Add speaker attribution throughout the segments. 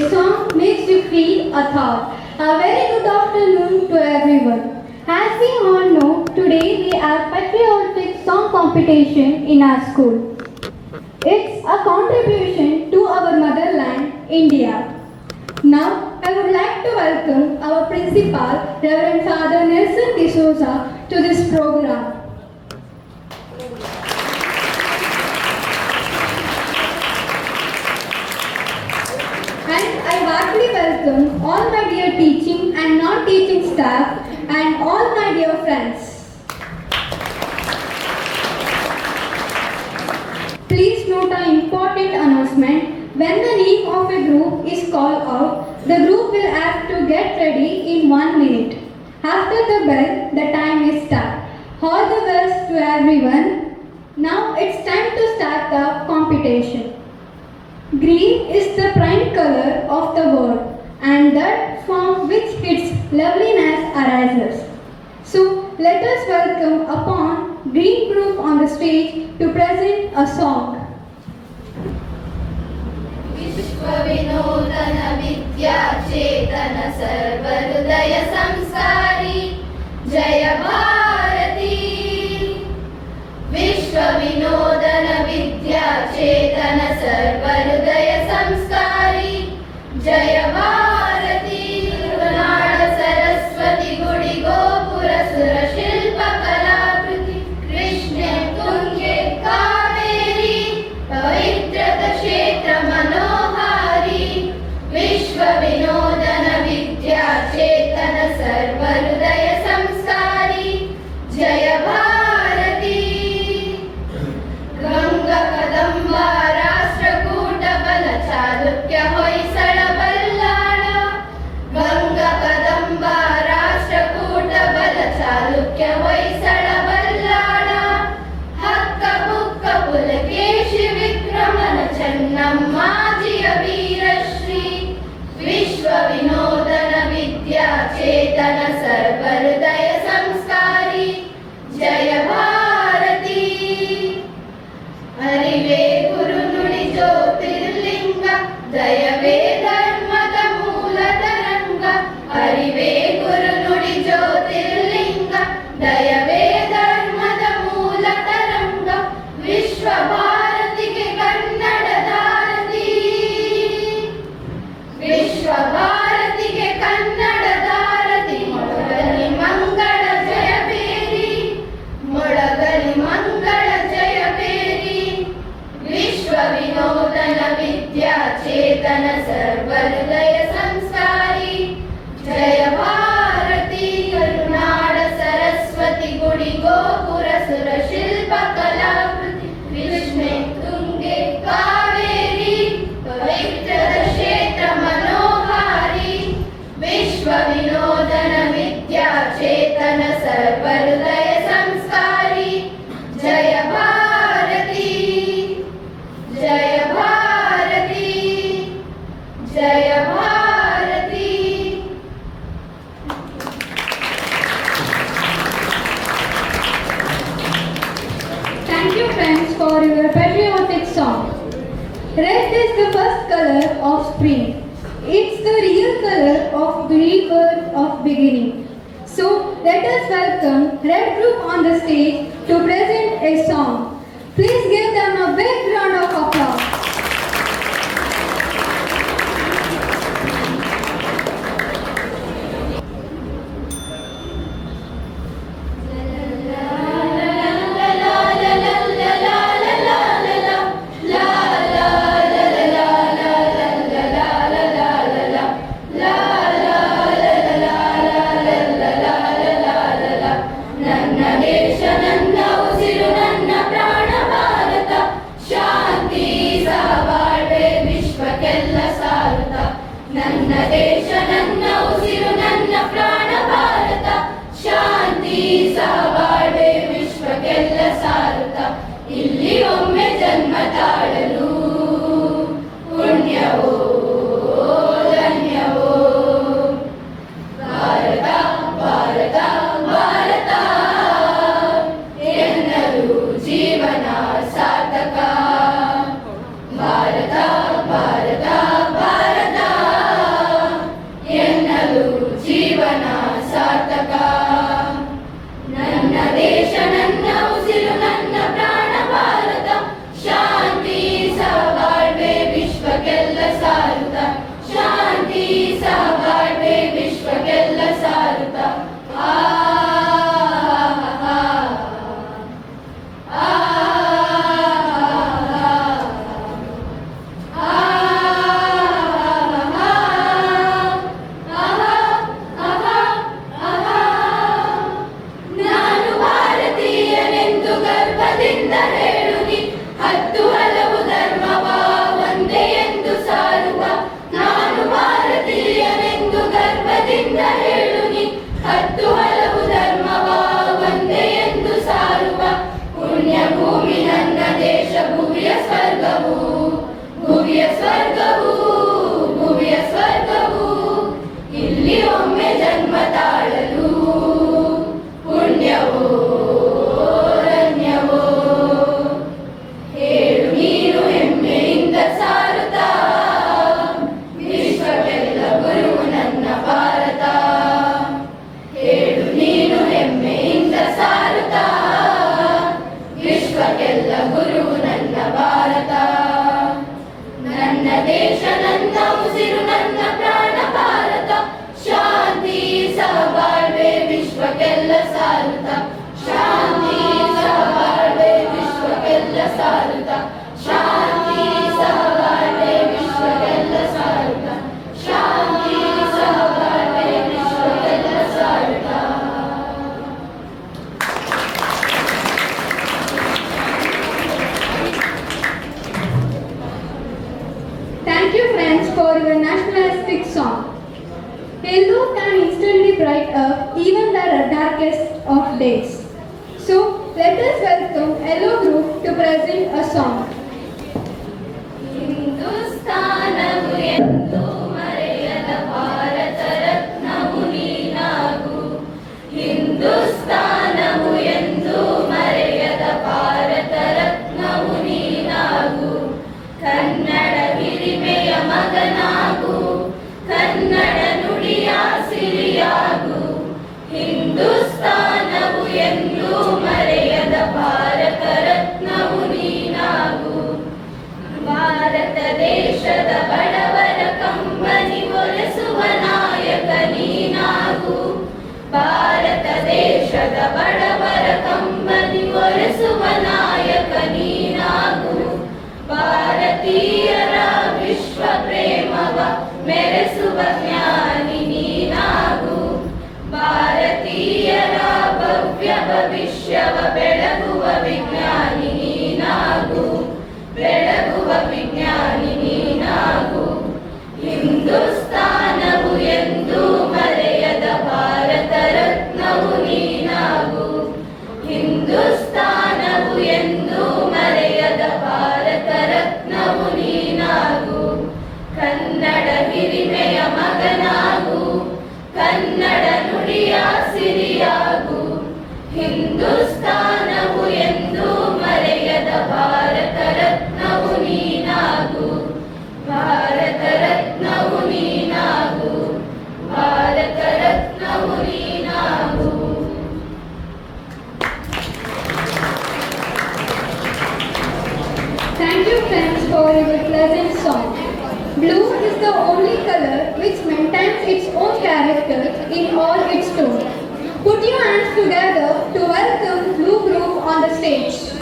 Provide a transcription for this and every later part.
Speaker 1: a song makes you feel a thought. A very good afternoon to everyone. As we all know, today we have patriotic song competition in our school. It's a contribution to our motherland, India. Now, I would like to welcome our principal, Reverend Father Nelson D'Souza, to this program. And I heartily welcome all my dear teaching and non-teaching staff and all my dear friends. Please note an important announcement. When the name of a group is called out, the group will have to get ready in 1 minute. After the bell, the time is start. All the best to everyone. Now it's time to start the competition. Green is the prime color of the world, and that from which its loveliness arises. So let us welcome upon Green Group on the stage to present a song.
Speaker 2: विश्वविनूतन विद्या चेतन सर्वहृदय संस्कारी जय भारती विश्वविनोदन विद्या चेतन सर्वहृदय संस्कारी जय भारती करुणाळ सरस्वती गुडी गोपुर सुर शिल्प कलाकृति कृष्णे तुंगे कावेरी पवित्र क्षेत्र मनोहारी विश्वविनोदन विद्या चेतन सर्वहृदय संस्कारी जय भारती गंगा कदंबा राष्ट्रकूट बल चालुक्य होयसळ बल्लाळ गंगा कदंबा राष्ट्रकूट बल चालुक्य होयसळ बल्लाळ हक्क बुक्क पुलकेशि विक्रमण चन्नम्माजिय वीरश्री विश्वविनोदन विद्या चेतन सर्वहृदय संस्कारी जय भारती अरिवे गुरु नुಡಿ ज्योतिर्लिंग दಯವೇ ಧರ್ಮದ ಮೂಲ ತರಂಗ ಅರಿವೆ ಗುರು ನುಡಿ ಜ್ಯೋತಿರ್ಲಿಂಗ ದಯವೇ ಧರ್ಮದ ಮೂಲ ತರಂಗ ವಿಶ್ವ ಭಾರತಿಗೆ ಕನ್ನಡ ದಾರತಿ ವಿಶ್ವ ಭಾರತಿಗೆ ಕನ್ನಡ ದಾರತಿ ಮೊಳಗಲಿ ಮಂಗಳ ಜಯ ಬೇರಿ ಮೊಳಗಲಿ ಮಂಗಳ ಜಯ ಬೇರಿ ವಿಶ್ವ ವಿನೋದನ ವಿದ್ಯಾ ಚೇತನ ಸರ್ವಹೃದಯ ಸಂಸ್ಕಾರಿ ಜಯ ಭಾರತಿ ಕರುನಾಡ ಸರಸ್ವತಿ ಗುಡಿ ಗೋಪುರ ಸುರ ಶಿಲ್ಪ ಕಲಾಕೃತಿ ಕೃಷ್ಣೆ ತುಂಗೆ ಕಾವೇರಿ ಪವಿತ್ರ ಕ್ಷೇತ್ರ ಮನೋಹಾರಿ ವಿಶ್ವ ವಿನೋದನ ವಿದ್ಯಾ ಚೇತನ ಸರ್ವಹೃದಯ ಸಂಸ್ಕಾರಿ ಜಯ ಭಾರತಿ ಜಯ ಭಾರತಿ ಜಯ Bharati
Speaker 1: Thank you friends for your patriotic song. Red is the first color of spring. It's the real color of the rebirth of beginning. So let us welcome Red Group on the stage to present a song. Please give them a big round of applause.
Speaker 2: ನನ್ನ ದೇಶ ನನ್ನ ಉಸಿರು ನನ್ನ ಪ್ರಾಣ ಭಾರತ ಶಾಂತಿ ಸಹಬಾಳ್ವೆ ವಿಶ್ವಕ್ಕೆಲ್ಲ ಸಾರುತ್ತ ನನ್ನ ದೇಶ ನನ್ನ ಉಸಿರು ನನ್ನ ಪ್ರಾಣ ಭಾರತ ಶಾಂತಿ ಸಹಬಾಳ್ವೆ ವಿಶ್ವಕ್ಕೆಲ್ಲ ಸಾರುತ್ತ ಇಲ್ಲಿ ಒಮ್ಮೆ ಜನ್ಮ ತಾಳಲು ಪುಣ್ಯವೋ ಧನ್ಯವೋ ಭಾರತ ಭಾರತ ಭಾರತ ಎನ್ನಲು ಜೀವನ ಸಾರ್ಥಕ ಭಾರತ ಭಾರತ ಭಾರತ ವಿಶ್ವಕ್ಕೆಲ್ಲ ಸಾರುತ್ತ ಶಾಂತಿ ಸಹಬಾಳ್ವೆ ವಿಶ್ವಕ್ಕೆಲ್ಲ ಸಾರುತ್ತ ಶಾಂತಿ ಸಹಬಾಳ್ವೆ ವಿಶ್ವಕ್ಕೆಲ್ಲ ಸಾರುತ್ತ ಶಾಂತಿ ಸಹಬಾಳ್ವೆ ವಿಶ್ವಕ್ಕೆಲ್ಲ ಸಾರುತ್ತ.
Speaker 1: Thank you friends for your nationalistic song. Hello can instantly bright up even the darkest of days. So let us welcome Hello Group to present a song.
Speaker 2: ಹಿಂದೂಸ್ತಾನವು ಎಂದು ಮರೆಯದ ಭಾರತ ರತ್ನವು ನೀನಾಗು ಹಿಂದೂಸ್ತಾನವು ಎಂದು ಮರೆಯದ ಭಾರತ ರತ್ನವು ನೀನಾಗು ಕನ್ನಡ ಹಿರಿಮೆಯ ಮಗನಾಗು ಕನ್ನಡ ನುಡಿಯ ಸಿರಿಯಾಗು ಹಿಂದೂಸ್ತಾನವು ಎಂದು ಮರೆಯದ ಭಾರತ ರತ್ನವು ನೀನಾಗು ಭಾರತ ದೇಶದ ಬಡವರ ಕಂಬನಿ ಒರೆಸುವ ನಾಯಕ ನೀನಾಗು ಭಾರತ ದೇಶದ ಬಡವರ ಕಂಬನಿ ಒರೆಸುವ ನಾಯಕ ನೀನಾಗು ಭಾರತೀಯರ ವಿಶ್ವ ಪ್ರೇಮವ ಮೆರೆಸುವ ಜ್ಞಾನಿ ನೀನಾಗು ಭಾರತೀಯರ ಭವ್ಯ ಭವಿಷ್ಯವ ಬೆಳಗುವ ವಿಜ್ಞಾನಿ ನೀನಾಗು ಬೆಳಗುವ ವಿಜ್ಞಾನಿ ನೀನಾಗು ಹಿಂದೂಸ್ತಾನವು ಎಂದು ಮರೆಯದ ಭಾರತ ರತ್ನವು ನೀನಾಗು ಹಿಂದೂಸ್ತಾನವು ಎಂದು ಮರೆಯದ ಭಾರತ ರತ್ನವು ನೀನಾಗು ಕನ್ನಡ ಹಿರಿಮೆಯ ಮಗನಾಗು ಕನ್ನಡ ನುಡಿಯ ಸಿರಿಯಾಗು ಹಿಂದೂಸ್ತಾನವು ಎಂದು ಮರೆಯದ Bharat ರತ್ನವು ನೀನಾಗು Bharat ರತ್ನವು ನೀನಾಗು Bharat ರತ್ನವು ನೀನಾಗು.
Speaker 1: Thank you friends for your pleasant song. Blue is the only color which maintains its own character in all its tones. Put your hands together to welcome Blue Group on the stage.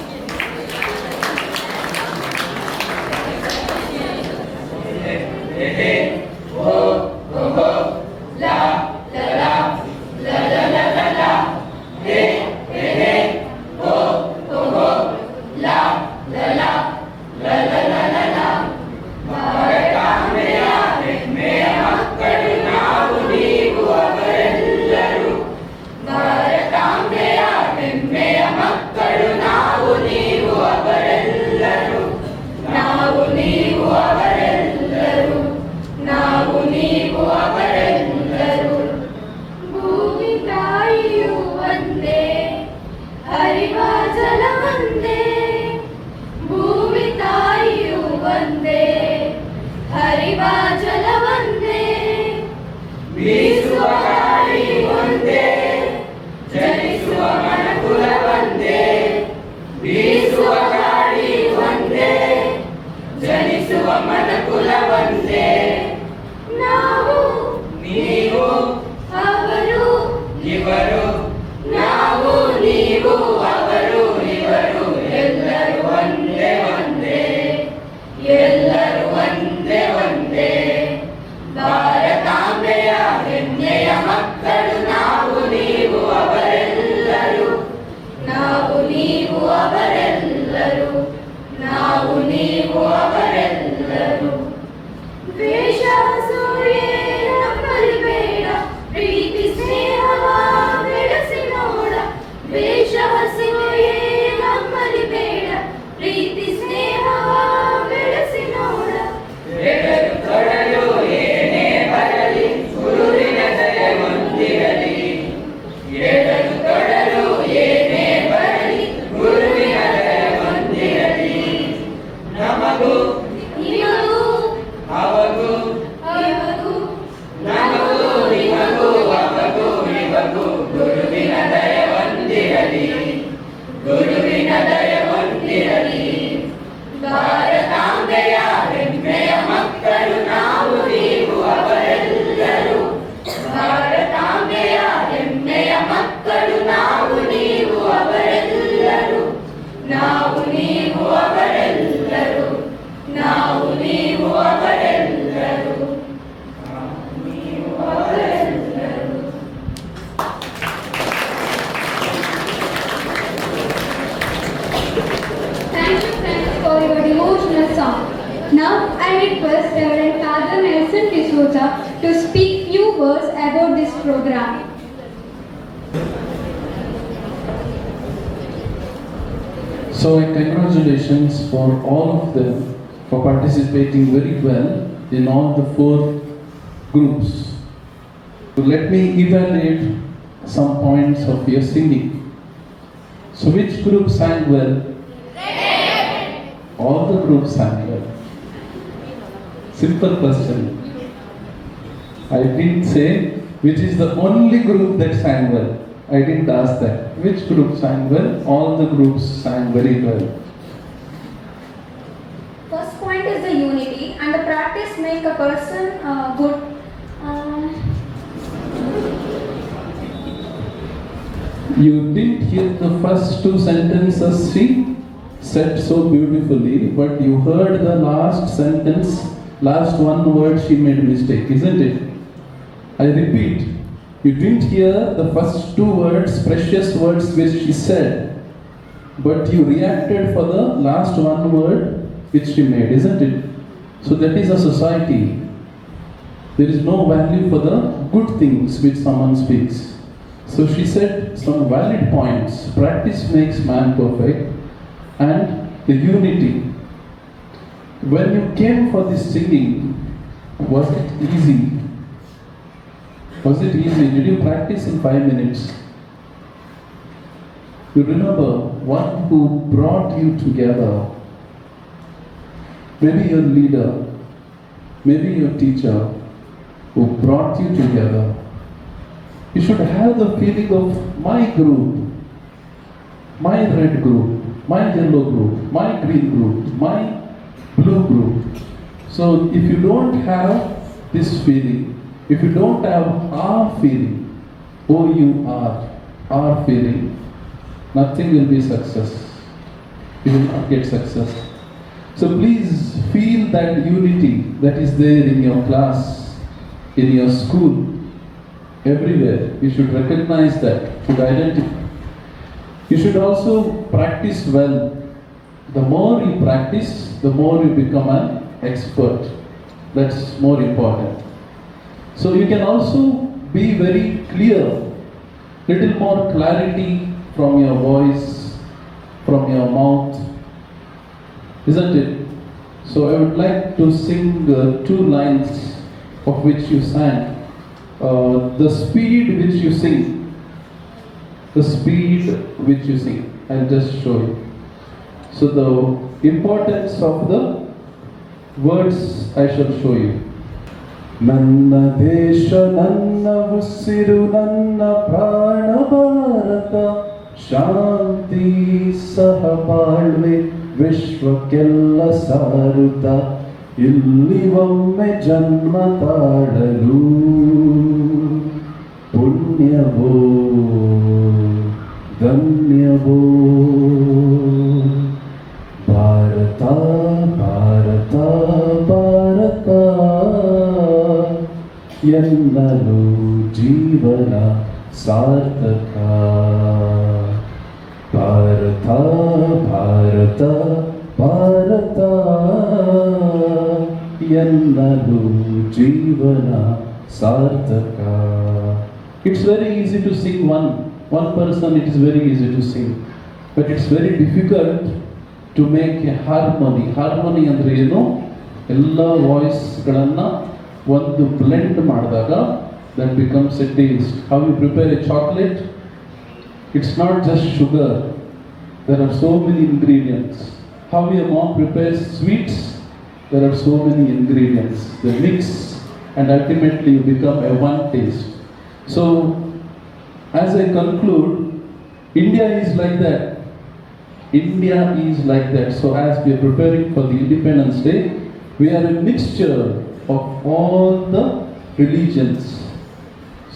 Speaker 2: ವೇಷ ಹಸಿ
Speaker 1: a devotional song. Now I request Reverend Father Nelson D'Souza to speak few words about this program.
Speaker 3: So congratulations for all of them for participating very well in all the 4 groups. So let me evaluate some points of your singing. So which group sang well? All the groups sang well. Simple question. I didn't say which is the only group that sang well. I didn't ask that. Which group sang well? All the groups sang very well.
Speaker 1: First point is the unity and the practice make a person good.
Speaker 3: You didn't hear the first 2 sentences she said so beautifully, but you heard the last sentence, last one word she made a mistake, isn't it? I repeat, you didn't hear the first 2 words, precious words which she said, but you reacted for the last one word which she made, isn't it? So that is a society. There is no value for the good things which someone speaks. So she said some valid points. Practice makes man perfect, and the unity. When you came for this singing, was it easy? Was it easy? Did you practice in 5 minutes? You remember one who brought you together. Maybe your leader, maybe your teacher who brought you together. You should have the feeling of my group, my red group, my yellow group, my green group, my blue group. So if you don't have this feeling, if you don't have our feeling, our feeling, nothing will be success. You will not get success. So please feel that unity that is there in your class, in your school, everywhere. You should recognize that, should identify. You should also practice well. The more you practice, the more you become an expert. That's more important. So you can also be very clear, little more clarity from your voice, from your mouth, isn't it? So I would like to sing 2 lines of which you sang. The speed which you sing, I'll just show you. So the importance of the words I shall show you. ನನ್ನ ದೇಶ ನನ್ನ ಉಸಿರು ನನ್ನ ಪ್ರಾಣ ಭಾರತ ಶಾಂತಿ ಸಹಬಾಳ್ವೆ ವಿಶ್ವಕ್ಕೆಲ್ಲ ಸಾರುತ್ತ ಇಲ್ಲಿ ಒಮ್ಮೆ ಜನ್ಮ ತಾಳಲು ಪುಣ್ಯವೋ ಧನ್ಯವೋ ಭಾರತ ಭಾರತ ಭಾರತ ಎನ್ನಲು ಜೀವನ ಸಾರ್ಥಕ ಭಾರತ ಭಾರತ ಭಾರತ ಎನ್ನಲು ಜೀವನ ಸಾರ್ಥಕ. It's very easy to sing one person, it is very easy to sing, but it's very difficult to make a harmony. Harmony ಅಂದ್ರೆ ಏನು? ಎಲ್ಲ ವಾಯ್ಸ್ಗಳನ್ನ ಒಂದು ಬ್ಲೆಂಡ್ ಮಾಡಿದಾಗ that becomes a taste. How you prepare a chocolate? It's not just sugar. There are so many ingredients. How your mom prepares sweets? There are so many ingredients. They mix and ultimately you become a one taste. So, as I conclude, India is like that. India is like that. So, as we are preparing for the Independence Day, we are a mixture of all the religions.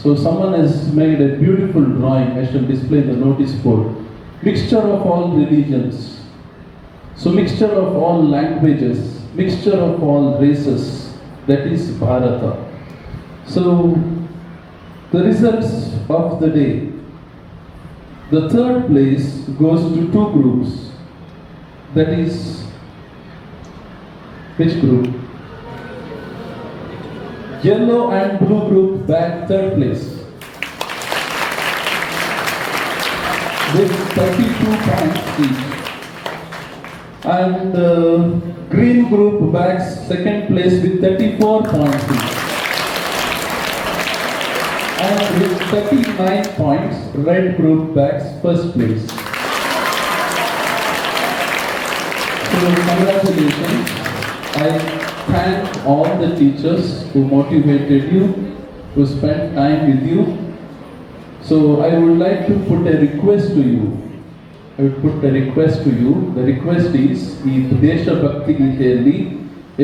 Speaker 3: So, someone has made a beautiful drawing. I shall display the notice board. Mixture of all religions. So, mixture of all languages, mixture of all races. That is Bharata. So, the results of the day. The third place goes to 2 groups. That is Which group? Yellow and blue group back third place with 32 points each. And green group backs second place with 34 points each. And with 39 points, red group backs first place. So congratulations. I thank all the teachers who motivated you, who spent time with you. So I would like to put a request to you. The request is ಈ ದೇಶಭಕ್ತಿ ಗೀತೆಯಲ್ಲಿ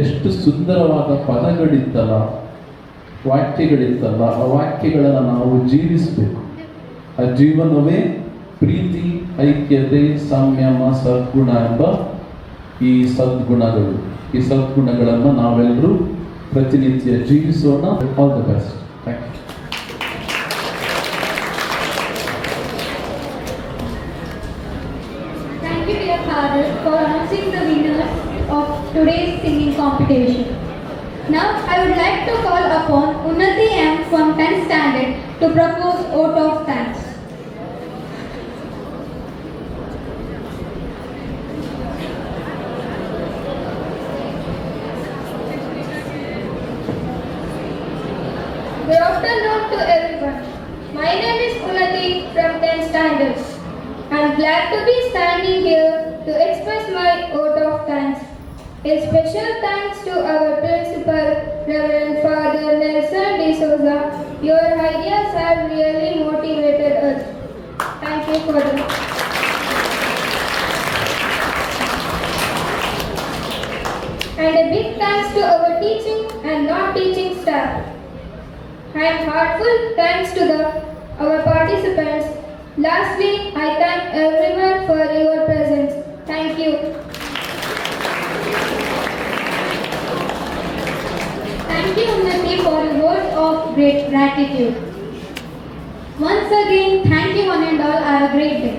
Speaker 3: ಎಷ್ಟು ಸುಂದರವಾದ ಪದಗಳಿತ್ತಲ್ಲ, ವಾಕ್ಯಗಳಿತ್ತಲ್ಲ, ಆ ವಾಕ್ಯಗಳನ್ನು ನಾವು ಜೀವಿಸಬೇಕು. ಆ ಜೀವನವೇ ಪ್ರೀತಿ, ಐಕ್ಯತೆ, ಸಂಯಮ, ಸದ್ಗುಣ ಎಂಬ ಈ ಸದ್ಗುಣಗಳು. ಈ ಸದ್ಗುಣಗಳನ್ನು ನಾವೆಲ್ಲರೂ ಪ್ರತಿನಿತ್ಯ ಜೀವಿಸೋಣ. All the best. Thank you.
Speaker 1: Thank you, dear father, for announcing the winners of today's singing competition. Now, I would like to call upon Unnati M from 10th standard to propose vote of thanks.
Speaker 4: Good afternoon to everyone. My name is Unnati from 10th standard. I am glad to be standing here to express my vote of thanks. A special thanks to our principal, Reverend Father Nelson D'Souza. Your ideas have really motivated us. Thank you for that. And a big thanks to our teaching and non-teaching staff. I am heartful thanks to our participants. Lastly, I thank everyone for your presence. Thank you.
Speaker 1: Thank you, Unnati, for your words of great gratitude. Once again, thank you one and all. Have a great day.